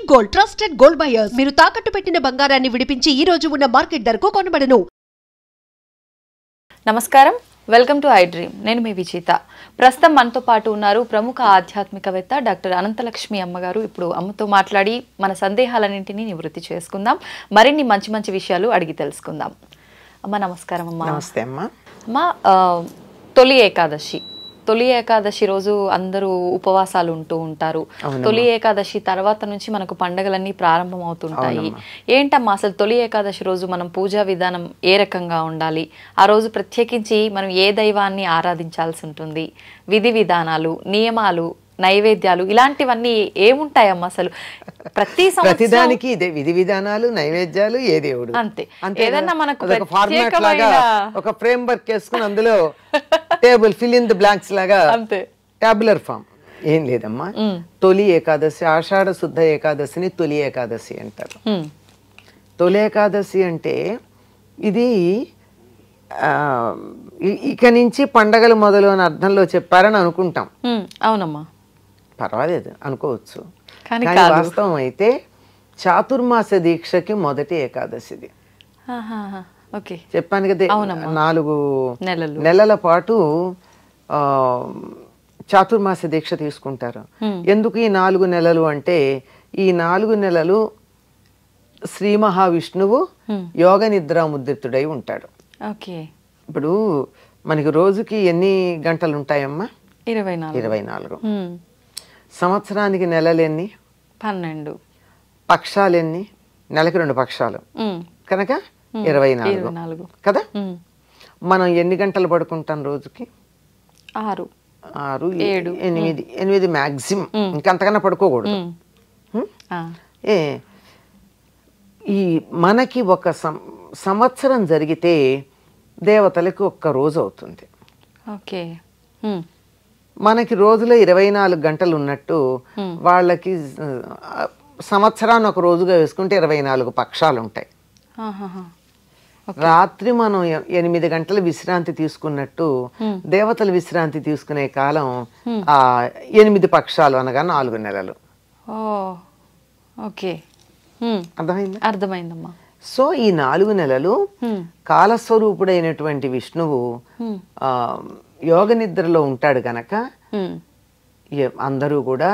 Gold, trusted gold buyers. మీరు తాకట్టు పెట్టిన బంగారాన్ని విడిపించి ఈ రోజు ఉన్న మార్కెట్ ధరకు కొనబడను. నమస్కారం, వెల్కమ్ టు ఐ డ్రీమ్. నేను మీ విజేత. ప్రస్తుతం మనతో పాటు ఉన్నారు ప్రముఖ ఆధ్యాత్మికవేత్త డాక్టర్ అనంతలక్ష్మి అమ్మగారు. ఇప్పుడు అమ్మతో మాట్లాడి మన సందేహాలన్నింటినీ నివృత్తి చేసుకుందాం, మరిన్ని మంచి మంచి విషయాలు అడిగి తెలుసుకుందాం. అమ్మ నమస్కారం. అమ్మ నమస్తే అమ్మ. అమ్మ, తొలి ఏకాదశి రోజు అందరూ ఉపవాసాలు ఉంటూ ఉంటారు. తొలి ఏకాదశి తర్వాత నుంచి మనకు పండుగలన్నీ ప్రారంభం అవుతుంటాయి. ఏంటమ్మా అసలు తొలి ఏకాదశి రోజు మనం పూజా విధానం ఏ రకంగా ఉండాలి? ఆ రోజు ప్రత్యేకించి మనం ఏ దైవాన్ని ఆరాధించాల్సి ఉంటుంది? విధి విధానాలు, నియమాలు, నైవేద్యాలు ఇలాంటివన్నీ ఏముంటాయమ్మా? అసలు ప్రతిదానికి ఇదే విధి విధానాలు, నైవేద్యాలు, ఏ దేవుడు అంతే. ఏదన్నా మనకు ఫార్మాట్ లాగా ఒక ఫ్రేమ్ వర్క్ చేసుకుని అందులో table fill in the blanks లాగా అంతే, టాబులర్ ఫామ్ ఏం లేదమ్మా. తొలి ఏకాదశి, ఆషాఢ శుద్ధ ఏకాదశిని తొలి ఏకాదశి అంటారు. తొలి ఏకాదశి అంటే ఇది ఇక నుంచి పండగలు మొదలు అని అర్థంలో చెప్పారని అనుకుంటాం. అవునమ్మా, పర్వాలేదు అనుకోవచ్చు, కానీ వాస్తవం అయితే చాతుర్మాస దీక్షకి మొదటి ఏకాదశిది. చెప్పాను కదా, 4 నెలల పాటు చాతుర్మాస దీక్ష తీసుకుంటారు. ఎందుకు ఈ 4 నెలలు అంటే, ఈ 4 నెలలు శ్రీ మహావిష్ణువు యోగ నిద్రా ముద్రితుడై ఉంటాడు. ఇప్పుడు మనకి రోజుకి ఎన్ని గంటలు ఉంటాయమ్మా? 24. సంవత్సరానికి నెలలు ఎన్ని? 12. పక్షాలు ఎన్ని? నెలకి 2 పక్షాలు కనుక 24 కదా. మనం ఎన్ని గంటలు పడుకుంటాం రోజుకి? 6, 8 మ్యాక్సిమం, ఇంకంతకన్నా పడుకోకూడదు. ఈ మనకి ఒక సంవత్సరం జరిగితే దేవతలకి 1 రోజు అవుతుంది. మనకి రోజులో 24 గంటలు ఉన్నట్టు వాళ్ళకి సంవత్సరాన్ని 1 రోజుగా వేసుకుంటే 24 పక్షాలు ఉంటాయి. రాత్రి మనం 8 గంటలు విశ్రాంతి తీసుకున్నట్టు దేవతలు విశ్రాంతి తీసుకునే కాలం 8 పక్షాలు అనగా 4 నెలలు. అర్థమైందమ్మా. సో ఈ 4 నెలలు కాలస్వరూపుడైనటువంటి విష్ణువు యోగ నిద్రలో ఉంటాడు గనక అందరూ కూడా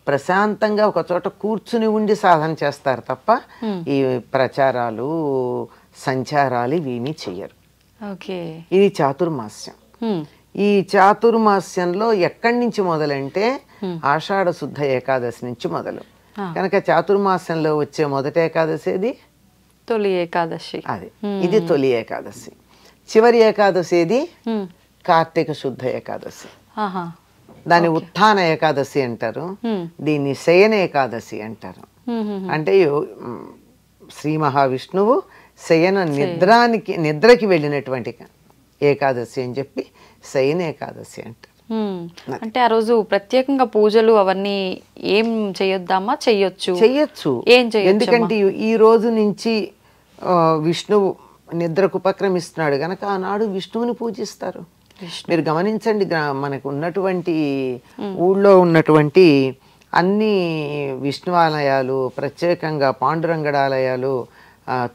ప్రశాంతంగా ఒక చోట కూర్చుని ఉండి సాధన చేస్తారు తప్ప ఈ ప్రచారాలు, సంచారాలు ఇవేమీ చెయ్యరు. ఇది చాతుర్మాస్యం. ఈ చాతుర్మాస్యంలో ఎక్కడి నుంచి మొదలంటే ఆషాఢ శుద్ధ ఏకాదశి నుంచి మొదలు. కనుక చాతుర్మాస్యంలో వచ్చే మొదటి ఏకాదశి ఏది? తొలి ఏకాదశి. అది ఇది తొలి ఏకాదశి. చివరి ఏకాదశి ఏది? కార్తీక శుద్ధ ఏకాదశి. దాన్ని ఉత్థాన ఏకాదశి అంటారు, దీన్ని శయన ఏకాదశి అంటారు. అంటే శ్రీ మహావిష్ణువు శయన నిద్రకి వెళ్ళినటువంటి ఏకాదశి అని చెప్పి శయన ఏకాదశి అంటారు. అంటే ఆ రోజు ప్రత్యేకంగా పూజలు అవన్నీ ఏం చేయొద్దామా? చెయ్యొచ్చు. ఏం చేయొచ్చు, ఎందుకంటే ఈ రోజు నుంచి విష్ణువు నిద్రకు ఉపక్రమిస్తున్నాడు గనక ఆనాడు విష్ణువుని పూజిస్తారు. మీరు గమనించండి, మనకు ఉన్నటువంటి ఊళ్ళో ఉన్నటువంటి అన్ని విష్ణువాలయాలు, ప్రత్యేకంగా పాండురంగడాలయాలు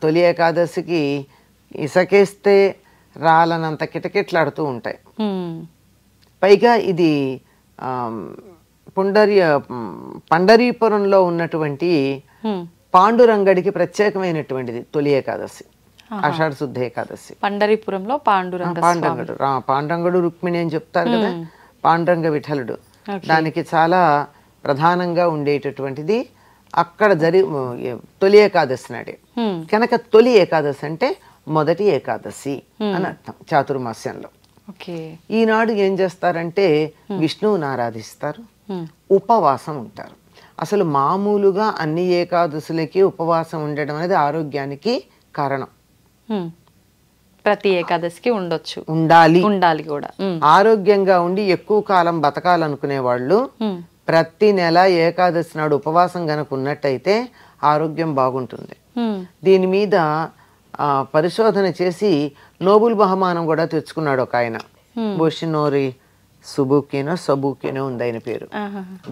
తొలి ఏకాదశికి ఇసకేస్తే రాలనంత కిటకిట్లాడుతూ ఉంటాయి. పైగా ఇది పండరీపురంలో ఉన్నటువంటి పాండురంగడికి ప్రత్యేకమైనటువంటిది తొలి ఏకాదశి, ఆషాఢ శుద్ధ ఏకాదశి. పండరీపురంలో పాండురంగడు రుక్మిణి అని చెప్తారు కదా, పాండురంగ విఠలుడు. దానికి చాలా ప్రధానంగా ఉండేటటువంటిది అక్కడ తొలి ఏకాదశి నాడే. కనుక తొలి ఏకాదశి అంటే మొదటి ఏకాదశి అని అర్థం చాతుర్మాస్యంలో. ఈనాడు ఏం చేస్తారంటే విష్ణువుని ఆరాధిస్తారు, ఉపవాసం ఉంటారు. అసలు మామూలుగా అన్ని ఏకాదశులకి ఉపవాసం ఉండడం అనేది ఆరోగ్యానికి కారణం. ప్రతి ఏకాదశికి ఉండాలి కూడా. ఆరోగ్యంగా ఉండి ఎక్కువ కాలం బతకాలనుకునే వాళ్ళు ప్రతి నెల ఏకాదశి నాడు ఉపవాసం గనక ఉన్నట్టయితే ఆరోగ్యం బాగుంటుంది. దీని మీద పరిశోధన చేసి నోబెల్ బహుమానం కూడా తెచ్చుకున్నాడు ఒక ఆయన, బోషినోరి సుబుకినో సబుకినో ఉంది ఆయన పేరు,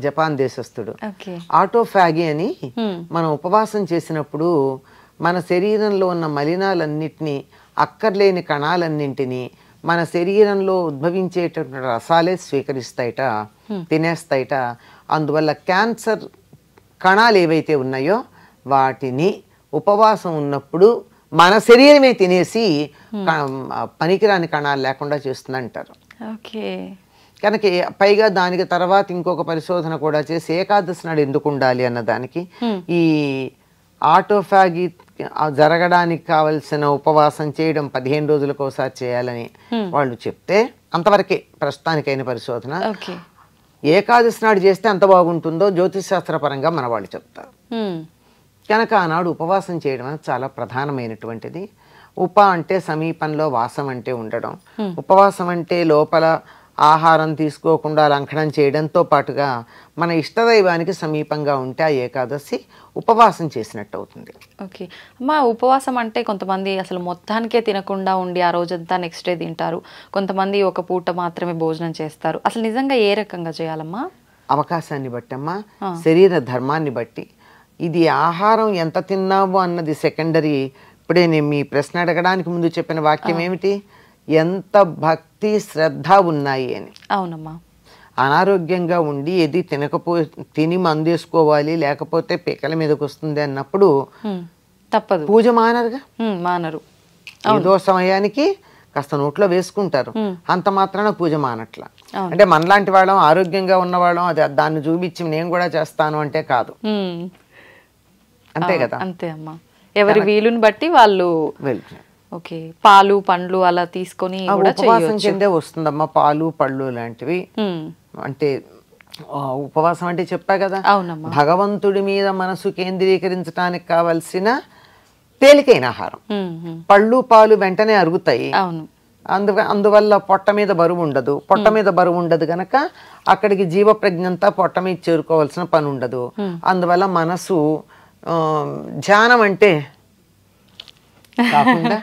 జపాన్ దేశస్థుడు. ఓకే. ఆటోఫాగి అని మనం ఉపవాసం చేసినప్పుడు మన శరీరంలో ఉన్న మలినాలన్నిటినీ, అక్కర్లేని కణాలన్నింటినీ మన శరీరంలో ఉద్భవించేటటువంటి రసాలే స్వీకరిస్తాయిట, తినేస్తాయిట. అందువల్ల క్యాన్సర్ కణాలు ఏవైతే ఉన్నాయో వాటిని ఉపవాసం ఉన్నప్పుడు మన శరీరమే తినేసి పనికిరాని కణాలు లేకుండా చేస్తుందంటారు. ఓకే. కనుక పైగా దానికి తర్వాత ఇంకొక పరిశోధన కూడా చేసి ఏకాదశి నాడు ఎందుకు ఉండాలి అన్నదానికి ఈ ఆటోఫాగి జరగడానికి కావలసిన ఉపవాసం చేయడం 15 రోజులకు ఒకసారి చేయాలని వాళ్ళు చెప్తే అంతవరకే ప్రస్తుతానికైన పరిశోధన. ఏకాదశి నాడు చేస్తే ఎంత బాగుంటుందో జ్యోతిషశాస్త్రపరంగా మన వాళ్ళు చెప్తారు. కనుక ఆనాడు ఉపవాసం చేయడం అనేది చాలా ప్రధానమైనటువంటిది. అంటే సమీపంలో, వాసం అంటే ఉండడం. ఉపవాసం అంటే లోపల ఆహారం తీసుకోకుండా లంఘనం చేయడంతో పాటుగా మన ఇష్టదైవానికి సమీపంగా ఉంటే ఆ ఏకాదశి ఉపవాసం చేసినట్టు అవుతుంది. ఓకే అమ్మా, ఉపవాసం అంటే కొంతమంది అసలు మొత్తానికే తినకుండా ఉండి ఆ రోజంతా నెక్స్ట్ డే తింటారు, కొంతమంది ఒక పూట మాత్రమే భోజనం చేస్తారు. అసలు నిజంగా ఏ రకంగా చేయాలమ్మా? అవకాశాన్ని బట్టి అమ్మా, శరీర ధర్మాన్ని బట్టి. ఇది ఆహారం ఎంత తిన్నావు అన్నది సెకండరీ. ఇప్పుడే నేను మీ ప్రశ్న అడగడానికి ముందు చెప్పిన వాక్యం ఏమిటి? ఎంత భక్తి శ్రద్ధ ఉన్నాయి అని. అవునమ్మా. అనారోగ్యంగా ఉండి ఏది తిని మందేసుకోవాలి లేకపోతే పిక్కల మీదకి వస్తుంది అన్నప్పుడు తప్పదు, పూజ మానరుగా. మానరు. ఏదో సమయానికి కాస్త నోట్లో వేసుకుంటారు, అంత మాత్రాన పూజ మానట్ల. అంటే మనలాంటి వాళ్ళం, ఆరోగ్యంగా ఉన్నవాళ్ళం అది దాన్ని చూపించి నేను కూడా చేస్తాను అంటే కాదు. అంతే కదా. అంతే అమ్మా, ఎవరి వీలుని బట్టి వాళ్ళు వెళ్తారు. ఓకే, పాలు పండ్లు అలా తీసుకొని ఉపవాసం కిందే వస్తుందమ్మా పాలు పళ్ళు లాంటివి. అంటే ఉపవాసం అంటే చెప్పా కదా, భగవంతుడి మీద మనసు కేంద్రీకరించడానికి కావలసిన తేలికైన ఆహారం. పళ్ళు పాలు వెంటనే అరుగుతాయి, అందువల్ల పొట్ట మీద బరువు ఉండదు. పొట్ట మీద బరువు ఉండదు గనక అక్కడికి జీవ ప్రజ్ఞంతా పొట్ట మీద చేరుకోవాల్సిన పని ఉండదు. అందువల్ల మనసు ధ్యానం అంటే కాకుండా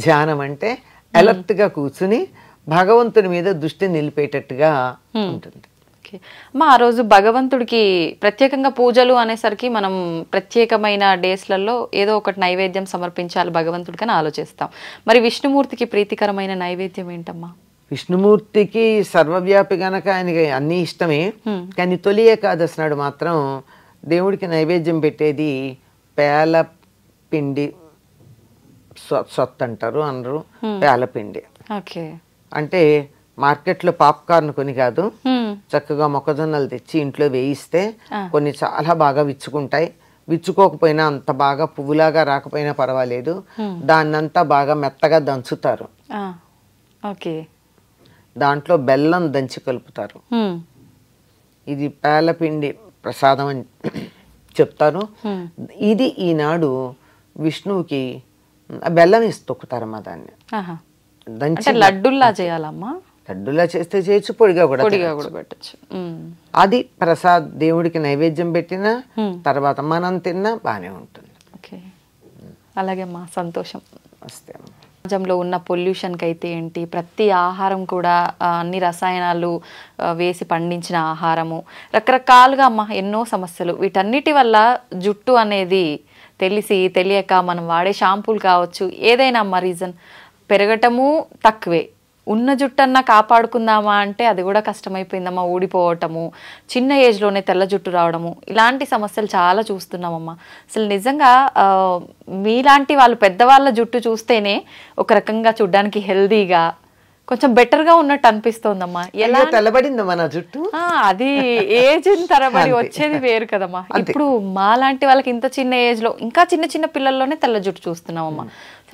ధ్యానం అంటే అలర్ట్ గా కూర్చుని భగవంతుడి మీద దృష్టి నిలిపేటట్టుగా ఉంటుంది. మా ఆ రోజు భగవంతుడికి ప్రత్యేకంగా పూజలు అనేసరికి మనం ప్రత్యేకమైన డేస్లలో ఏదో ఒకటి నైవేద్యం సమర్పించాలి భగవంతుడికి అని ఆలోచిస్తాం. మరి విష్ణుమూర్తికి ప్రీతికరమైన నైవేద్యం ఏంటమ్మా? విష్ణుమూర్తికి సర్వవ్యాపి గనక ఆయనకి అన్ని ఇష్టమే. కానీ తొలి ఏకాదశి నాడు మాత్రం దేవుడికి నైవేద్యం పెట్టేది పేల పిండి సొత్తు అంటారు అందరూ, పేలపిండి. అంటే మార్కెట్లో పాప్కార్న్ కొని కాదు, చక్కగా మొక్కజొన్నలు తెచ్చి ఇంట్లో వేయిస్తే కొన్ని చాలా బాగా విచ్చుకుంటాయి. విచ్చుకోకపోయినా అంత బాగా పువ్వులాగా రాకపోయినా పర్వాలేదు, దాన్నంతా బాగా మెత్తగా దంచుతారు. దాంట్లో బెల్లం దంచి కలుపుతారు. ఇది పేలపిండి ప్రసాదం అని చెప్తారు. ఇది ఈనాడు విష్ణువుకి బెల్లం వేసి తొక్కుతారమ్మా దాన్ని. దంచి లడ్డుల్లా చేయాలమ్మా? లడ్డులా చేస్తే చేయొచ్చు, పొడిగా కూడా పెట్టచ్చు. అది ప్రసాద్ దేవుడికి నైవేద్యం పెట్టినా తర్వాత మనం తిన్నా బానే ఉంటుంది. అలాగే అమ్మా, సంతోషం. వస్తే సమాజంలో ఉన్న పొల్యూషన్కి అయితే ఏంటి, ప్రతి ఆహారం కూడా అన్ని రసాయనాలు వేసి పండించిన ఆహారము, రకరకాలుగా అమ్మ ఎన్నో సమస్యలు. వీటన్నిటి వల్ల జుట్టు అనేది తెలియక మనం వాడే షాంపూలు కావచ్చు, ఏదైనా అమ్మ రీజన్ పెరగటము తక్కువే. ఉన్న జుట్టన్నా కాపాడుకుందామా అంటే అది కూడా కష్టమైపోయిందమ్మా. ఊడిపోవటము, చిన్న ఏజ్లోనే తెల్ల జుట్టు రావడము, ఇలాంటి సమస్యలు చాలా చూస్తున్నామమ్మా. అసలు నిజంగా మీలాంటి వాళ్ళు పెద్దవాళ్ళ జుట్టు చూస్తేనే ఒక రకంగా చూడ్డానికి హెల్దీగా కొంచెం బెటర్గా ఉన్నట్టు అనిపిస్తోందమ్మా. ఎలా తెల్లబడింది మన జుట్టు, అది ఏజ్ తరబడి వచ్చేది వేరు కదమ్మా. ఇప్పుడు మా లాంటి వాళ్ళకి ఇంత చిన్న ఏజ్లో, ఇంకా చిన్న చిన్న పిల్లల్లోనే తెల్ల జుట్టు చూస్తున్నామమ్మా.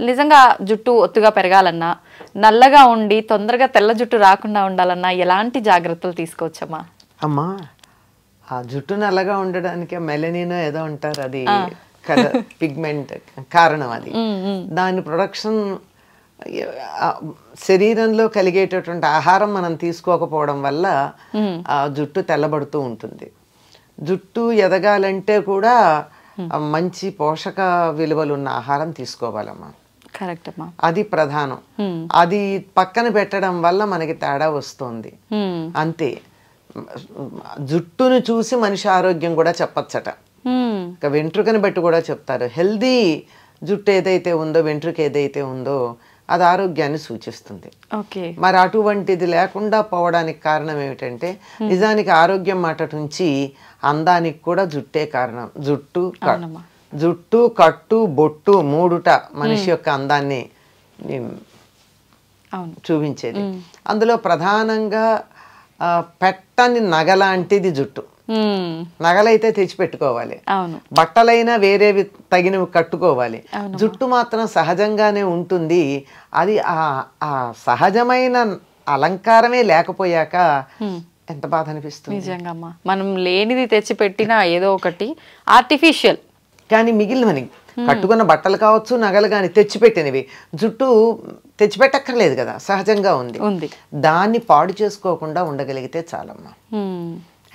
నిజంగా జుట్టు ఒత్తుగా పెరగాలన్నా, నల్లగా ఉండి తొందరగా తెల్ల జుట్టు రాకుండా ఉండాలన్నా ఎలాంటి జాగ్రత్తలు తీసుకోవచ్చమ్మా? అమ్మా, ఆ జుట్టు నల్లగా ఉండడానికి మెలనిన్ ఏదో అంటారు, అది పిగ్మెంట్ కారణం. అది దాని ప్రొడక్షన్ శరీరంలో కలిగేటటువంటి ఆహారం మనం తీసుకోకపోవడం వల్ల ఆ జుట్టు తెల్లబడుతూ ఉంటుంది. జుట్టు ఎదగాలంటే కూడా మంచి పోషక విలువలు ఉన్న ఆహారం తీసుకోవాలమ్మా. కరెక్ట్ అమ్మా. అది ప్రధానం. అది పక్కన పెట్టడం వల్ల మనకి తేడా వస్తుంది అంతే. జుట్టును చూసి మనిషి ఆరోగ్యం కూడా చెప్పచ్చట. ఇక వెంట్రుకని బట్టి కూడా చెప్తారు. హెల్దీ జుట్టు ఏదైతే ఉందో, వెంట్రుక ఏదైతే ఉందో అది ఆరోగ్యాన్ని సూచిస్తుంది. మరి అటువంటిది లేకుండా పోవడానికి కారణం ఏమిటంటే, నిజానికి ఆరోగ్యం మాట నుంచి అందానికి కూడా జుట్టే కారణం. జుట్టు కట్టు బొట్టు మూడుట మనిషి యొక్క అందాన్ని చూపించేది. అందులో ప్రధానంగా పెట్టని నగలాంటిది జుట్టు. నగలైతే తెచ్చిపెట్టుకోవాలి, బట్టలైనా వేరేవి తగినవి కట్టుకోవాలి. జుట్టు మాత్రం సహజంగానే ఉంటుంది. అది ఆ సహజమైన అలంకారమే లేకపోయాక ఎంత బాధ అనిపిస్తుంది. నిజంగా మనం లేనిది తెచ్చిపెట్టినా ఏదో ఒకటి ఆర్టిఫిషియల్. కానీ మిగిలినవని కట్టుకున్న బట్టలు కావచ్చు, నగలు కానీ తెచ్చిపెట్టినవి జుట్టు తెచ్చిపెట్టక్కర్లేదు కదా, సహజంగా ఉంది. దాన్ని పాడు చేసుకోకుండా ఉండగలిగితే చాలమ్మా.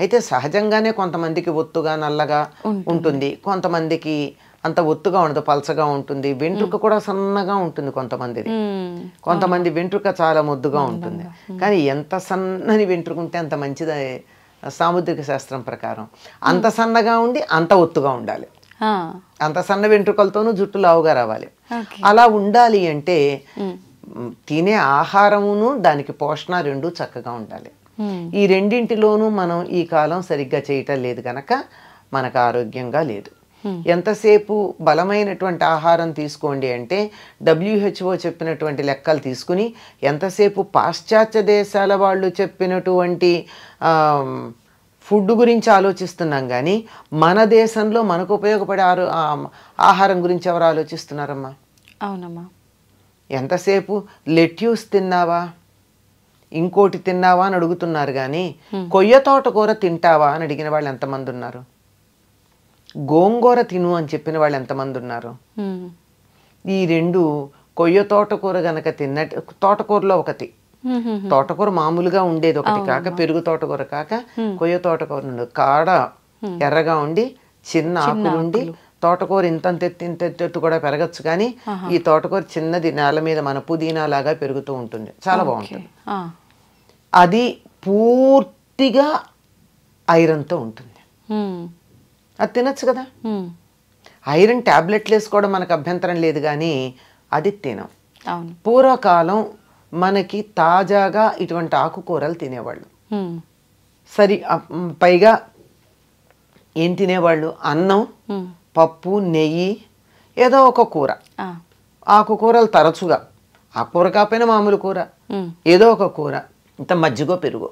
అయితే సహజంగానే కొంతమందికి ఒత్తుగా నల్లగా ఉంటుంది, కొంతమందికి అంత ఒత్తుగా ఉండదు, పలచగా ఉంటుంది. వెంట్రుక కూడా సన్నగా ఉంటుంది కొంతమంది వెంట్రుక చాలా ముద్దుగా ఉంటుంది. కానీ ఎంత సన్నని వెంట్రుక ఉంటే అంత మంచిది సాముద్రిక శాస్త్రం ప్రకారం. అంత సన్నగా ఉండి అంత ఒత్తుగా ఉండాలి. అంత సన్న వెంట్రుకలతోనూ జుట్టు లావుగా రావాలి. అలా ఉండాలి అంటే తినే ఆహారమును దానికి పోషణ రెండు చక్కగా ఉండాలి. ఈ రెండింటిలోనూ మనం ఈ కాలం సరిగ్గా చేయటం లేదు కనుక మనకు ఆరోగ్యంగా లేదు. ఎంతసేపు బలమైనటువంటి ఆహారం తీసుకోండి అంటే WHO చెప్పినటువంటి లెక్కలు తీసుకుని, ఎంతసేపు పాశ్చాత్య దేశాల వాళ్ళు చెప్పినటువంటి ఫుడ్ గురించి ఆలోచిస్తున్నాం కానీ మన దేశంలో మనకు ఉపయోగపడే ఆహారం గురించి ఎవరు ఆలోచిస్తున్నారమ్మా? అవునమ్మా. ఎంతసేపు లెట్యూస్ తిన్నావా, ఇంకోటి తిన్నావా అని అడుగుతున్నారు కానీ కొయ్య తోటకూర తింటావా అని అడిగిన వాళ్ళు ఎంతమంది ఉన్నారు? గోంగూర తిను అని చెప్పిన వాళ్ళు ఎంతమంది ఉన్నారు? ఈ రెండు కొయ్య తోటకూర గనక తిన్నట్టు, తోటకూరలో ఒకటి, తోటకూర మామూలుగా ఉండేది ఒకటి కాక, పెరుగు తోటకూర కాక కొయ్య తోటకూర ఉండదు. కాడ ఎర్రగా ఉండి చిన్న ఆకులుండి, తోటకూర ఇంతెత్తు కూడా పెరగచ్చు కానీ ఈ తోటకూర చిన్నది నేల మీద మన పుదీనా లాగా పెరుగుతూ ఉంటుంది, చాలా బాగుంటుంది. అది పూర్తిగా ఐరన్తో ఉంటుంది. అది తినచ్చు కదా. ఐరన్ ట్యాబ్లెట్లు వేసుకోవడం మనకు అభ్యంతరం లేదు కానీ అది తినం. పూర్వకాలం మనకి తాజాగా ఇటువంటి ఆకుకూరలు తినేవాళ్ళు. సరి పైగా ఏం తినేవాళ్ళు? అన్నం, పప్పు, నెయ్యి, ఏదో ఒక కూర. ఆకుకూరలు తరచుగా, ఆ కూర కాకపోయినా మామూలు కూర, ఏదో ఒక కూర, ఇంత మజ్జిగో పెరుగు.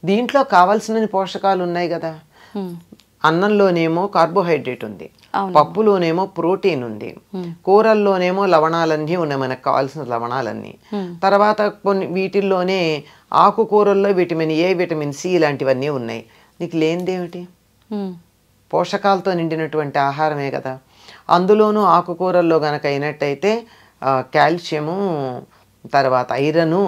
దీంట్లో కావాల్సిన పోషకాలు ఉన్నాయి కదా. అన్నంలోనేమో కార్బోహైడ్రేట్ ఉంది, పప్పులోనేమో ప్రోటీన్ ఉంది, కూరల్లోనేమో లవణాలన్నీ ఉన్నాయి, మనకు కావాల్సిన లవణాలన్నీ. తర్వాత కొన్ని వీటిల్లోనే ఆకుకూరల్లో విటమిన్ ఏ, విటమిన్ సి ఇలాంటివన్నీ ఉన్నాయి. నీకు లేనిదేమిటి? పోషకాలతో నిండినటువంటి ఆహారమే కదా. అందులోనూ ఆకుకూరల్లో గనక అయినట్టయితే కాల్షియము, తర్వాత ఐరను,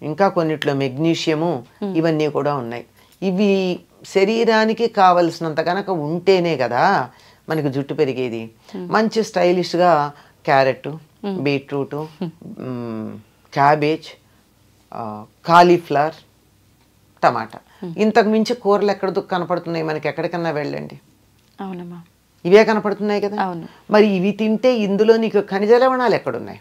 ఇంకా కొన్నిట్లో మెగ్నీషియము, ఇవన్నీ కూడా ఉన్నాయి. ఇవి శరీరానికి కావలసినంత కనుక ఉంటేనే కదా మనకి జుట్టు పెరిగేది. మంచి స్టైలిష్గా క్యారెట్, బీట్రూట్, క్యాబేజ్, కాలీఫ్లవర్, టమాటా, ఇంతకు మించి కూరలు ఎక్కడ కనపడుతున్నాయి మనకి? ఎక్కడికన్నా వెళ్ళండి, అవునమ్మా, ఇవే కనపడుతున్నాయి కదా. మరి ఇవి తింటే ఇందులో నీకు ఖనిజ లవణాలు ఎక్కడున్నాయి?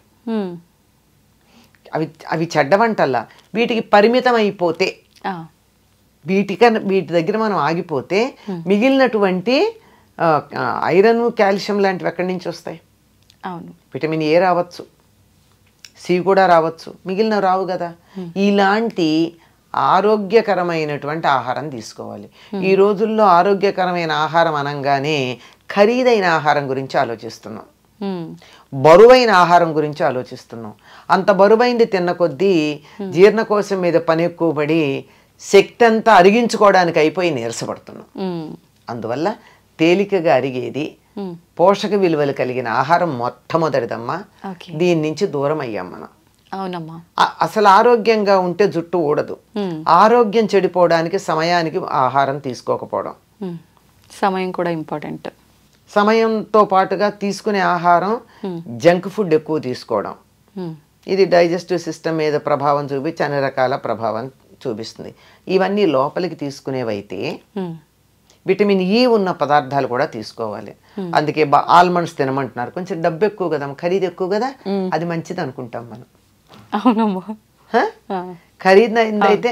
అవి చెడ్డ వంటల్లా. వీటికి పరిమితం అయిపోతే, వీటి దగ్గర మనం ఆగిపోతే మిగిలినటువంటి ఐరన్, కాల్షియం లాంటివి ఎక్కడి నుంచి వస్తాయి? అవును, విటమిన్ ఏ రావచ్చు, సి కూడా రావచ్చు, మిగిలినవి రావు కదా. ఇలాంటి ఆరోగ్యకరమైనటువంటి ఆహారం తీసుకోవాలి. ఈ రోజుల్లో ఆరోగ్యకరమైన ఆహారం అనగానే ఖరీదైన ఆహారం గురించి ఆలోచిస్తున్నాం, బరువైన ఆహారం గురించి ఆలోచిస్తున్నాం. అంత బరువైంది తిన్న కొద్దీ జీర్ణకోశం మీద పని ఎక్కువ పడి శక్తి అంతా అరిగించుకోవడానికి అయిపోయి నీరసపడుతున్నాం. అందువల్ల తేలికగా అరిగేది, పోషక విలువలు కలిగిన ఆహారం మొట్టమొదటిదమ్మా. దీని నుంచి దూరం అయ్యాం మనం. అవునమ్మా. అసలు ఆరోగ్యంగా ఉంటే జుట్టు ఊడదు. ఆరోగ్యం చెడిపోవడానికి సమయానికి ఆహారం తీసుకోకపోవడం, సమయం కూడా ఇంపార్టెంట్. సమయంతో పాటుగా తీసుకునే ఆహారం జంక్ ఫుడ్ ఎక్కువ తీసుకోవడం, ఇది డైజెస్టివ్ సిస్టమ్ మీద ప్రభావం చూపించి అన్ని రకాల ప్రభావం చూపిస్తుంది. ఇవన్నీ లోపలికి తీసుకునేవైతే విటమిన్ ఈ ఉన్న పదార్థాలు కూడా తీసుకోవాలి. అందుకే ఆల్మండ్స్ తినమంటున్నారు. కొంచెం డబ్బు ఎక్కువ కదా, ఖరీదు ఎక్కువ కదా, అది మంచిది అనుకుంటాం మనం. ఖరీదైతే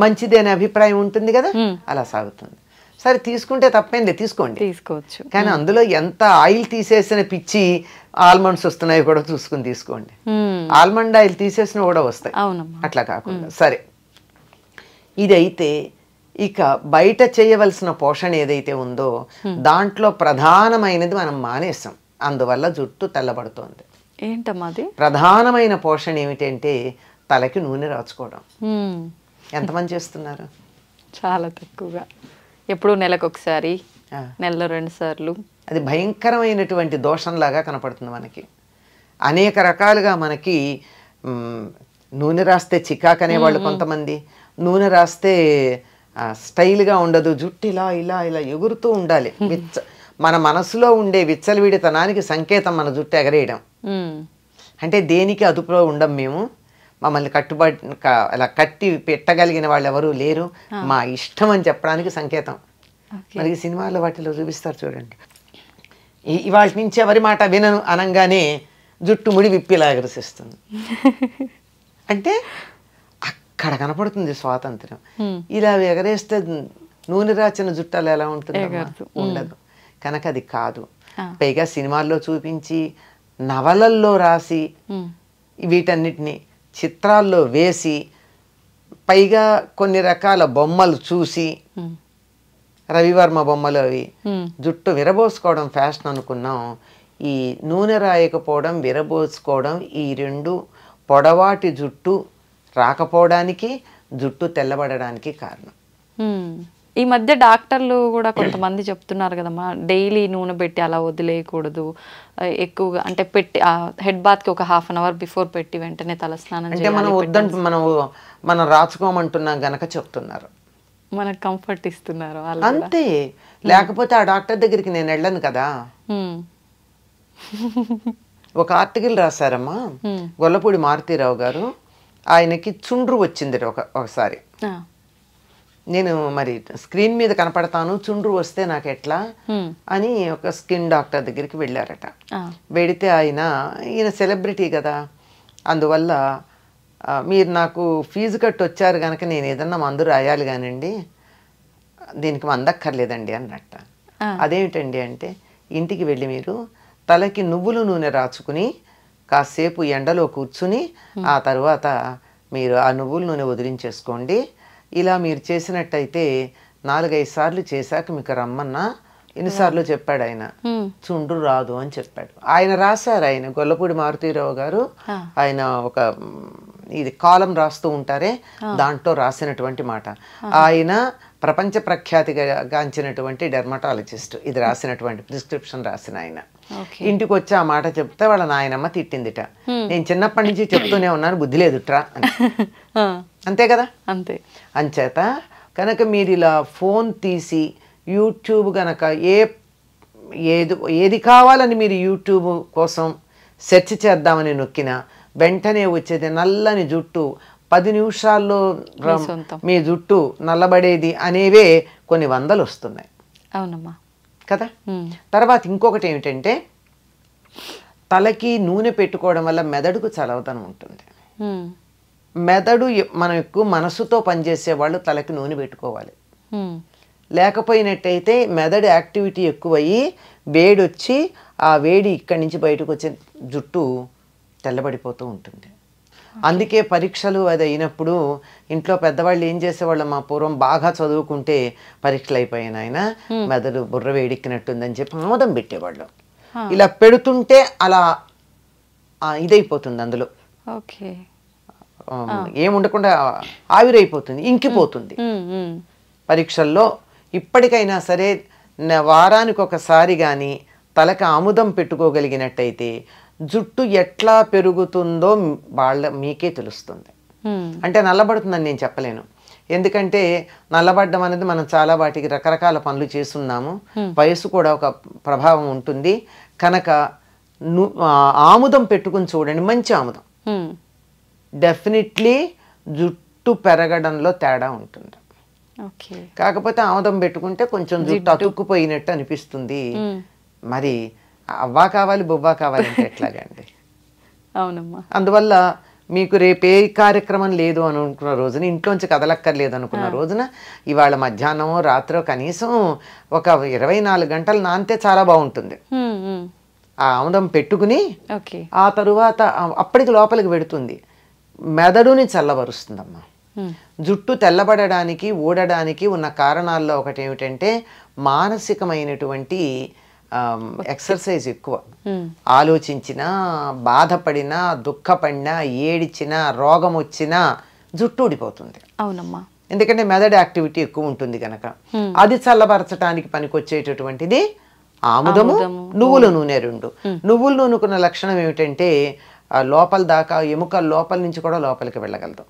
మంచిది అనే అభిప్రాయం ఉంటుంది కదా, అలా సాగుతుంది. సరే తీసుకుంటే తప్పేంది, తీసుకోవచ్చు. కానీ అందులో ఎంత ఆయిల్ తీసేసిన పిచ్చి ఆల్మండ్స్ వస్తున్నాయి కూడా చూసుకుని తీసుకోండి. ఆల్మండ్ ఆయిల్ తీసేసిన కూడా వస్తాయి, అట్లా కాకుండా. సరే, ఇదైతే ఇక బయట చేయవలసిన పోషణ ఏదైతే ఉందో దాంట్లో ప్రధానమైనది మనం మానేసాం, అందువల్ల జుట్టు తెల్లబడుతోంది. ఏంటమ్మాది ప్రధానమైన పోషణ ఏమిటంటే తలకి నూనె రాచుకోవడం. ఎంతమంది చేస్తున్నారు? చాలా తక్కువగా, ఎప్పుడు నెలకు ఒకసారి, నెలలో 2 సార్లు. అది భయంకరమైనటువంటి దోషంలాగా కనపడుతుంది మనకి. అనేక రకాలుగా మనకి నూనె రాస్తే చికాకు అనేవాళ్ళు కొంతమంది, నూనె రాస్తే స్టైల్గా ఉండదు, జుట్టు ఇలా ఇలా ఇలా ఎగురుతూ ఉండాలి. మన మనసులో ఉండే విచ్చలవిడితనానికి సంకేతం మన జుట్టు ఎగరేయడం. అంటే దేనికి అదుపులో ఉండం మేము, మమ్మల్ని అలా కట్టి పెట్టగలిగిన వాళ్ళు ఎవరూ లేరు, మా ఇష్టం అని చెప్పడానికి సంకేతం. మనకి సినిమాల్లో వాటిలో చూపిస్తారు చూడండి, ఇవాళ నుంచి ఎవరి మాట వినను అనగానే జుట్టు ముడి విప్పిలా ఎగరసిస్తుంది. అంటే అక్కడ కనపడుతుంది స్వాతంత్రం. ఇలా ఎగరేస్తే నూనె రాచిన జుట్టాలు ఎలా ఉంటుంది? ఉండదు. కనుక అది కాదు. పైగా సినిమాల్లో చూపించి, నవలల్లో రాసి, వీటన్నిటిని చిత్రాల్లో వేసి, పైగా కొన్ని రకాల బొమ్మలు చూసి, రవివర్మ బొమ్మలు అవి, జుట్టు విరబోసుకోవడం ఫ్యాషన్ అనుకున్నాం. ఈ నూనె రాయకపోవడం, విరబోసుకోవడం, ఈ 2 పొడవాటి జుట్టు రాకపోవడానికి, జుట్టు తెల్లబడడానికి కారణం. ఈ మధ్య డాక్టర్లు కూడా కొంతమంది చెప్తున్నారు కదమ్మా, డైలీ నూనె పెట్టి అలా వదిలేయకూడదు, ఎక్కువగా అంటే పెట్టి హెడ్ బాత్కి ఒక 1/2 అవర్ బిఫోర్ పెట్టి వెంటనే తలస్నానం అంటే మనం వద్దంటూ మనం రాచుకోమంటున్నాం గనక చెప్తున్నారు, మనకు కంఫర్ట్ ఇస్తున్నారు అంతే. లేకపోతే ఆ డాక్టర్ దగ్గరికి నేను వెళ్ళను కదా. ఒక ఆర్టికల్ రాశారమ్మా గొల్లపూడి మారుతీరావు గారు, ఆయనకి చుండ్రు వచ్చింది ఒకసారి. నేను మరి స్క్రీన్ మీద కనపడతాను, చుండ్రు వస్తే నాకు ఎట్లా అని ఒక స్కిన్ డాక్టర్ దగ్గరికి వెళ్ళారట. వెడితే ఈయన సెలబ్రిటీ కదా, అందువల్ల మీరు నాకు ఫీజు కట్టి వచ్చారు కనుక నేను ఏదన్నా మందు రాయాలి కానండి, దీనికి మందక్కర్లేదండి అన్నట్ట. అదేమిటండి అంటే, ఇంటికి వెళ్ళి మీరు తలకి నువ్వుల నూనె రాచుకుని కాసేపు ఎండలో కూర్చుని ఆ తర్వాత మీరు ఆ నువ్వుల నూనె వదిలించేసుకోండి. ఇలా మీరు చేసినట్టయితే 4-5 సార్లు చేశాక మీకు రమ్మన్నా, ఎన్నిసార్లు చెప్పాడు ఆయన, చుండ్రు రాదు అని చెప్పాడు. ఆయన రాశారు, ఆయన గొల్లపూడి మారుతీరావు గారు, ఆయన ఒక ఇది కాలం రాస్తూ ఉంటారే, దాంట్లో రాసినటువంటి మాట. ఆయన ప్రపంచ ప్రఖ్యాతిగాంచినటువంటి డెర్మటాలజిస్ట్, ఇది రాసినటువంటి ప్రిస్క్రిప్షన్ రాసిన ఆయన. ఇంటికి వచ్చి ఆ మాట చెప్తే వాళ్ళ నాయనమ్మ తిట్టిందిట, నేను చిన్నప్పటి నుంచి చెప్తూనే ఉన్నాను, బుద్ధి లేదుట్రా అని. అంతే కదా, అంతే. అంచేత కనుక మీరు ఇలా ఫోన్ తీసి యూట్యూబ్ కనుక ఏది కావాలని మీరు యూట్యూబ్ కోసం సెర్చ్ చేద్దామని నొక్కినా వెంటనే వచ్చేది నల్లని జుట్టు, 10 నిమిషాల్లో మీ జుట్టు నల్లబడేది అనేవే కొన్ని వందలు వస్తున్నాయి. అవునమ్మా కదా. తర్వాత ఇంకొకటి ఏమిటంటే, తలకి నూనె పెట్టుకోవడం వల్ల మెదడుకు చలవతనం ఉంటుంది. మెదడు మనం ఎక్కువ మనసుతో పనిచేసే వాళ్ళు తలకి నూనె పెట్టుకోవాలి. లేకపోయినట్టయితే మెదడు యాక్టివిటీ ఎక్కువయ్యి వేడి వచ్చి ఆ వేడి ఇక్కడి నుంచి బయటకు వచ్చే జుట్టు తెల్లబడిపోతూ ఉంటుంది. అందుకే పరీక్షలు అది అయినప్పుడు ఇంట్లో పెద్దవాళ్ళు ఏం చేసేవాళ్ళు, మా పూర్వం బాగా చదువుకుంటే పరీక్షలు అయిపోయాను ఆయన మెదడు బుర్ర వేడెక్కినట్టుందని చెప్పి ఆమోదం పెట్టేవాళ్ళు. ఇలా పెడుతుంటే అలా ఇదైపోతుంది, అందులో ఏముండకుండా ఆవిరైపోతుంది, ఇంకిపోతుంది. పరీక్షల్లో ఇప్పటికైనా సరే వారానికి ఒకసారి కానీ తలకి ఆముదం పెట్టుకోగలిగినట్టయితే జుట్టు ఎట్లా పెరుగుతుందో మీకే తెలుస్తుంది. అంటే నల్లబడుతుందని నేను చెప్పలేను, ఎందుకంటే నల్లబడ్డం అనేది మనం చాలా వాటికి రకరకాల పనులు చేస్తున్నాము, వయసు కూడా ఒక ప్రభావం ఉంటుంది కనుక ఆముదం పెట్టుకుని చూడండి, మంచి ఆముదం, డెఫినెట్లీ జుట్టు పెరగడంలో తేడా ఉంటుంది. కాకపోతే ఆముదం పెట్టుకుంటే కొంచెం జుట్టు అతుక్కుపోయినట్టు అనిపిస్తుంది. మరి అవ్వా కావాలి బొవ్వా కావాలంటే ఎట్లాగండి? అవునమ్మా. అందువల్ల మీకు రేపు ఏ కార్యక్రమం లేదు అని అనుకున్న రోజున, ఇంట్లోంచి కదలక్కర్లేదు అనుకున్న రోజున, ఇవాళ మధ్యాహ్నమో రాత్రో కనీసం ఒక 24 గంటలు నానితే చాలా బాగుంటుంది. ఆ ఆముదం పెట్టుకుని ఆ తరువాత అప్పటికి లోపలికి పెడుతుంది, మెదడుని చల్లబరుస్తుందమ్మా. జుట్టు తెల్లబడడానికి ఊడడానికి ఉన్న కారణాల్లో ఒకటి ఏమిటంటే మానసికమైనటువంటి ఎక్సర్సైజ్ ఎక్కువ. ఆలోచించినా, బాధపడినా, దుఃఖపడినా, ఏడిచినా, రోగం వచ్చినా జుట్టు ఊడిపోతుంది. అవునమ్మా. ఎందుకంటే మెదడు యాక్టివిటీ ఎక్కువ ఉంటుంది కనుక. అది చల్లబరచడానికి పనికొచ్చేటటువంటిది ఆముదము, నువ్వుల నూనె. రెండు నువ్వుల నూనెకున్న లక్షణం ఏమిటంటే లోపల దాకా, ఎముకల లోపల నుంచి కూడా లోపలికి వెళ్ళగలదు,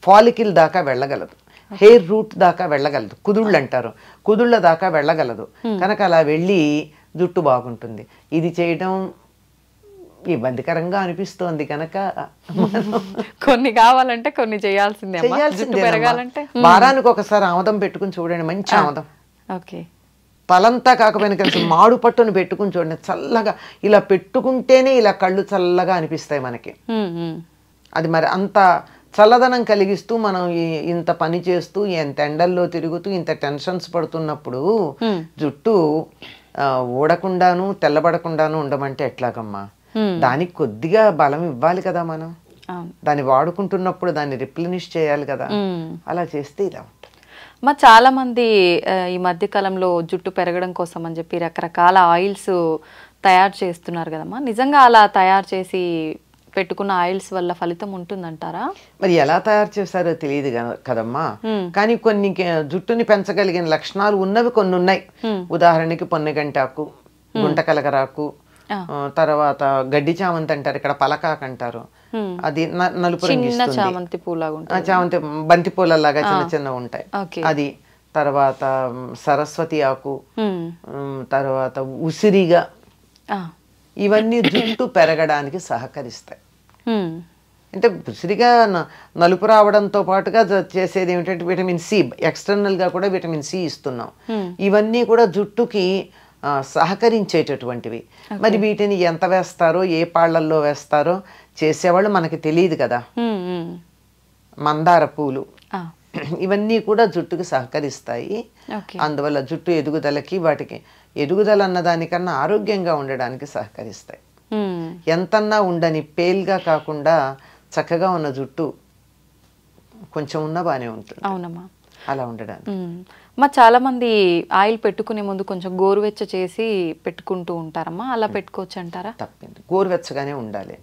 ఫాలికిల్ దాకా వెళ్ళగలదు, హెయిర్ రూట్ దాకా వెళ్ళగలదు, కుదుళ్ళు అంటారు, కుదుళ్ళ దాకా వెళ్ళగలదు. కనుక అలా వెళ్ళి జుట్టు బాగుంటుంది. ఇది చేయడం ఇబ్బందికరంగా అనిపిస్తోంది కనుక కొన్ని కావాలంటే కొన్ని చేయాల్సిందే. వారానికి ఒకసారి ఆముదం పెట్టుకుని చూడండి, మంచి ఆముదం. ఓకే. తలంతా కాకపోయినా కలిసి మాడు పట్టును పెట్టుకుని చూడండి, చల్లగా. ఇలా పెట్టుకుంటేనే ఇలా కళ్ళు చల్లగా అనిపిస్తాయి మనకి. అది మరి అంత చల్లదనం కలిగిస్తూ మనం ఇంత పని చేస్తూ, ఎంత ఎండల్లో తిరుగుతూ, ఇంత టెన్షన్స్ పడుతున్నప్పుడు జుట్టు ఊడకుండాను తెల్లబడకుండాను ఉండమంటే ఎట్లాగమ్మా? దానికి కొద్దిగా బలం ఇవ్వాలి కదా మనం. దాన్ని వాడుకుంటున్నప్పుడు దాన్ని రిప్లెనిష్ చేయాలి కదా. అలా చేస్తే ఇలా ఉంటుంది. చాలా మంది ఈ మధ్య కాలంలో జుట్టు పెరగడం కోసం అని చెప్పి రకరకాల ఆయిల్స్ తయారు చేస్తున్నారు కదమ్మా. నిజంగా అలా తయారు చేసి పెట్టుకున్న ఆయిల్స్ వల్ల ఫలితం ఉంటుందంటారా? మరి ఎలా తయారు చేస్తారో తెలియదు కదమ్మా. కానీ కొన్ని జుట్టుని పెంచగలిగిన లక్షణాలు ఉన్నవి కొన్ని ఉన్నాయి. ఉదాహరణకి పొన్నగంటాకు, గుంటకలగరాకు, తర్వాత గడ్డి చామంతి అంటారు, ఇక్కడ పలకాకు అంటారు, అది నలుపు రంగు ఇస్తుంది. చామంతి పూలాగా, చామంతి బంతి పూలలాగా చిన్న చిన్న ఉంటాయి అది. తర్వాత సరస్వతి ఆకు, తర్వాత ఉసిరిగా, ఇవన్నీ జుట్టు పెరగడానికి సహకరిస్తాయి. అంటే ఉసిరిగా నలుపు రావడంతో పాటుగా చేసేది ఏమిటంటే విటమిన్ సి, ఎక్స్టర్నల్ గా కూడా విటమిన్ సి ఇస్తున్నాం. ఇవన్నీ కూడా జుట్టుకి సహకరించేటటువంటివి. మరి వీటిని ఎంత వేస్తారో, ఏ పాళ్లల్లో వేస్తారో చేసేవాళ్ళు మనకి తెలియదు కదా. మందార పూలు ఇవన్నీ కూడా జుట్టుకి సహకరిస్తాయి. అందువల్ల జుట్టు ఎదుగుదలకి, వాటికి ఎదుగుదల అన్నదానికన్నా ఆరోగ్యంగా ఉండడానికి సహకరిస్తాయి. ఎంతన్నా ఉండని పేల్గా కాకుండా చక్కగా ఉన్న జుట్టు కొంచెం ఉన్నా బానే ఉంటుంది. అవునమ్మా. అలా ఉండడానికి చాలా మంది ఆయిల్ పెట్టుకునే ముందు కొంచెం గోరువెచ్చ చేసి పెట్టుకుంటూ ఉంటారమ్మా, అలా పెట్టుకోవచ్చు అంటారా? తప్పింది, గోరువెచ్చగానే ఉండాలి.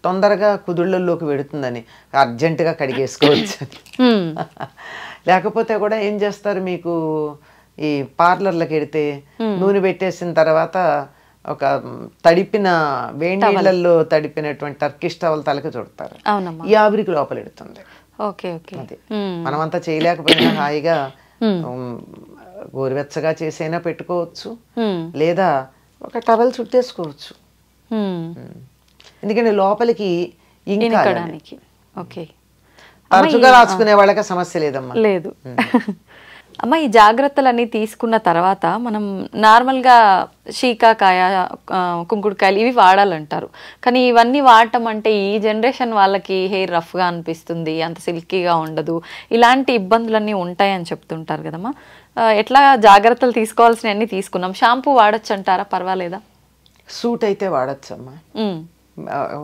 తొందరగా కుదుళ్ళల్లోకి పెడుతుందని అర్జెంటుగా కడిగేసుకోవచ్చు. లేకపోతే కూడా ఏం చేస్తారు, మీకు ఈ పార్లర్లకు వెడితే నూనె పెట్టేసిన తర్వాత ఒక తడిపిన వేడి నీళ్ళల్లో తడిపినటువంటి టర్కిష్ టవల్ తలకి చుడతారు. ఈ ఆవిరికి లోపల ఎడుతుంది. మనమంతా చేయలేకపోయినా హాయిగా గోరువెచ్చగా చేసైనా పెట్టుకోవచ్చు, లేదా ఒక టవల్ చుట్టేసుకోవచ్చు. ఎందుకంటే లోపలికి ఇంకడానికి తరచుగా రాసుకునే వాళ్ళకి సమస్య లేదమ్మా. లేదు అమ్మ. ఈ జాగ్రత్తలన్నీ తీసుకున్న తర్వాత మనం నార్మల్గా శీకాకాయ, కుంకుడుకాయలు ఇవి వాడాలంటారు. కానీ ఇవన్నీ వాడటం అంటే ఈ జనరేషన్ వాళ్ళకి హెయిర్ రఫ్గా అనిపిస్తుంది, అంత సిల్కీగా ఉండదు, ఇలాంటి ఇబ్బందులన్నీ ఉంటాయని చెప్తుంటారు కదమ్మా. ఎట్లా జాగ్రత్తలు తీసుకోవాల్సినవన్నీ తీసుకున్నాం. షాంపూ వాడచ్చు అంటారా? పర్వాలేదా? సూట్ అయితే వాడచ్చమ్మా.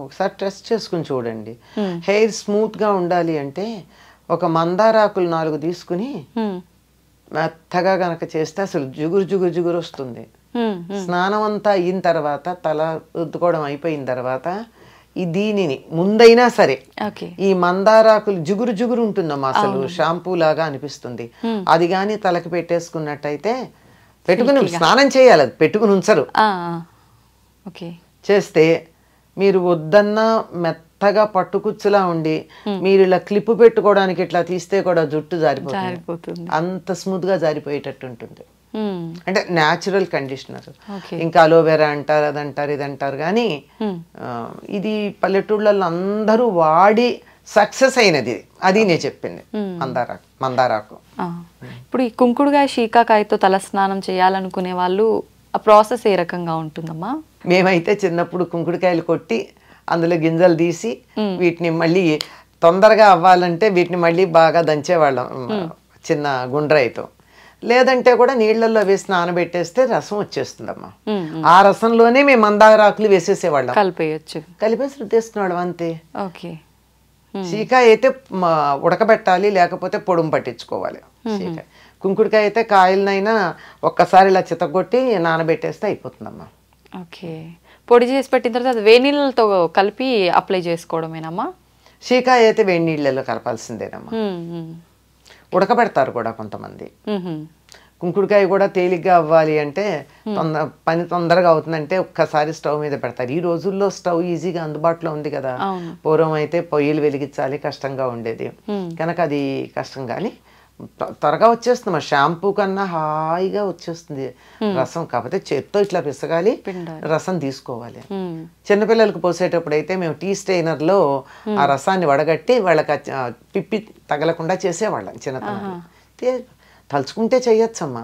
ఒకసారి టెస్ట్ చేసుకుని చూడండి. హెయిర్ స్మూత్గా ఉండాలి అంటే ఒక మందారాకులు 4 తీసుకుని మెత్తగా గనక చేస్తే అసలు జిగురు వస్తుంది. స్నానం అంతా అయిన తర్వాత, తల రుద్దుకోవడం అయిపోయిన తర్వాత దీనిని ముందైనా సరే ఈ మందారాకులు జిగురు ఉంటుందమ్మా, అసలు షాంపూ లాగా అనిపిస్తుంది. అది గాని తలకి పెట్టేసుకున్నట్టయితే, పెట్టుకుని స్నానం చేయాలి, అది పెట్టుకుని ఉంచరు. చేస్తే మీరు వద్దన్నా మెత్తగా పట్టుకుచ్చులా ఉండి మీరు ఇలా క్లిప్ పెట్టుకోవడానికి ఇట్లా తీస్తే కూడా జుట్టు జారిపోతుంది, అంత స్మూత్ గా జారిపోయేటట్టు ఉంటుంది. అంటే న్యాచురల్ కండిషనర్. ఇంకా అలోవెరా అంటారు, అదంటారు, ఇదంటారు, కానీ ఇది పల్లెటూళ్ళల్లో అందరూ వాడి సక్సెస్ అయినది. అది నేను చెప్పింది మందారాకు. ఇప్పుడు ఈ కుంకుడుకాయ శీకాకాయతో తలస్నానం చేయాలనుకునే వాళ్ళు ఆ ప్రాసెస్ ఏ రకంగా ఉంటుందమ్మా? మేమైతే చిన్నప్పుడు కుంకుడుకాయలు కొట్టి అందులో గింజలు తీసి వీటిని మళ్ళీ తొందరగా అవ్వాలంటే వీటిని మళ్ళీ బాగా దంచేవాళ్ళం చిన్న గుండ్రాయితో. లేదంటే కూడా నీళ్లలో వేసి నానబెట్టేస్తే రసం వచ్చేస్తుందమ్మా. ఆ రసంలోనే మేము మందారాకులు వేసేసేవాళ్ళం, కలిపేసి రుద్దేసుకునేవాళ్ళం అంతే. ఓకే. శీకాయ అయితే ఉడకబెట్టాలి, లేకపోతే పొడుము పట్టించుకోవాలి. శీకాయ కుంకుడుకాయ అయితే కాయలనైనా ఒక్కసారి ఇలా చితగొట్టి నానబెట్టేస్తే అయిపోతుందమ్మా. ఓకే. పొడి చేసి పెట్టిన తర్వాత వేడి నీళ్ళతో కలిపి అప్లై చేసుకోవడమేనమ్మా? శీకాయ అయితే వేడి నీళ్ళలో కలపాల్సిందేనమ్మా. ఉడకబెడతారు కూడా కొంతమంది. కుంకుడుకాయ కూడా తేలిగ్గా అవ్వాలి అంటే పని తొందరగా అవుతుందంటే ఒక్కసారి స్టవ్ మీద పెడతారు. ఈ రోజుల్లో స్టవ్ ఈజీగా అందుబాటులో ఉంది కదా. పూర్వం అయితే పొయ్యిలు వెలిగించాలి, కష్టంగా ఉండేది కనుక అది కష్టం. కానీ త్వరగా వచ్చేస్తుంది, షాంపూ కన్నా హాయిగా వచ్చేస్తుంది రసం. కాకపోతే చేత్తో ఇట్లా పిసగాలి, రసం తీసుకోవాలి. చిన్నపిల్లలకు పోసేటప్పుడు అయితే మేము టీ స్టెయినర్లో ఆ రసాన్ని వడగట్టి వాళ్ళకి పిప్పి తగలకుండా చేసేవాళ్ళం చిన్నతనం. తలుచుకుంటే చెయ్యొచ్చమ్మా.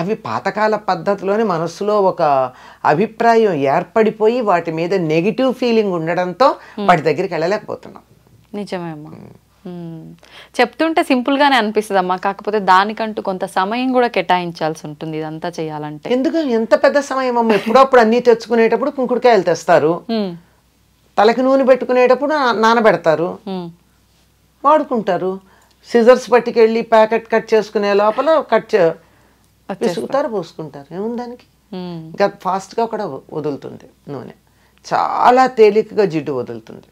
అవి పాతకాల పద్ధతిలోనే మనస్సులో ఒక అభిప్రాయం ఏర్పడిపోయి వాటి మీద నెగిటివ్ ఫీలింగ్ ఉండడంతో వాటి దగ్గరికి వెళ్ళలేకపోతున్నాం. నిజమే అమ్మా. చెప్తుంటే సింపుల్ గానే అనిపిస్తుంది అమ్మా, కాకపోతే దానికంటూ కొంత సమయం కూడా కేటాయించాల్సి ఉంటుంది ఇదంతా చేయాలంటే. ఎందుకు ఎంత పెద్ద సమయం అమ్మ? ఎప్పుడప్పుడు అన్ని తెచ్చుకునేటప్పుడు కుంకుడుకాయలు తెస్తారు, తలకి నూనె పెట్టుకునేటప్పుడు నానబెడతారు, వాడుకుంటారు. సిజర్స్ పట్టుకెళ్ళి ప్యాకెట్ కట్ చేసుకునే లోపల విసుగుతారు, పోసుకుంటారు. ఏముందానికి? ఇంకా ఫాస్ట్గా కూడా వదులుతుంది నూనె, చాలా తేలికగా జిడ్డు వదులుతుంది.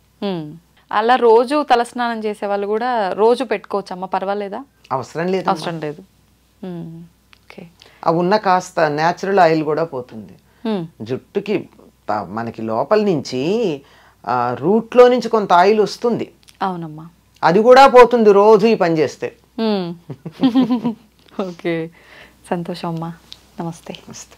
అలా రోజు తలస్నానం చేసే వాళ్ళు కూడా రోజు పెట్టుకోవచ్చు అమ్మ, పర్వాలేదా? అవసరం లేదు, అవసరం లేదు. ఆ ఉన్న కాస్త న్యాచురల్ ఆయిల్ కూడా పోతుంది జుట్టుకి. మనకి లోపల నుంచి రూట్లో నుంచి కొంత ఆయిల్ వస్తుంది. అవునమ్మా, అది కూడా పోతుంది రోజు ఈ పని చేస్తే. ఓకే, సంతోషం అమ్మా. నమస్తే. నమస్తే.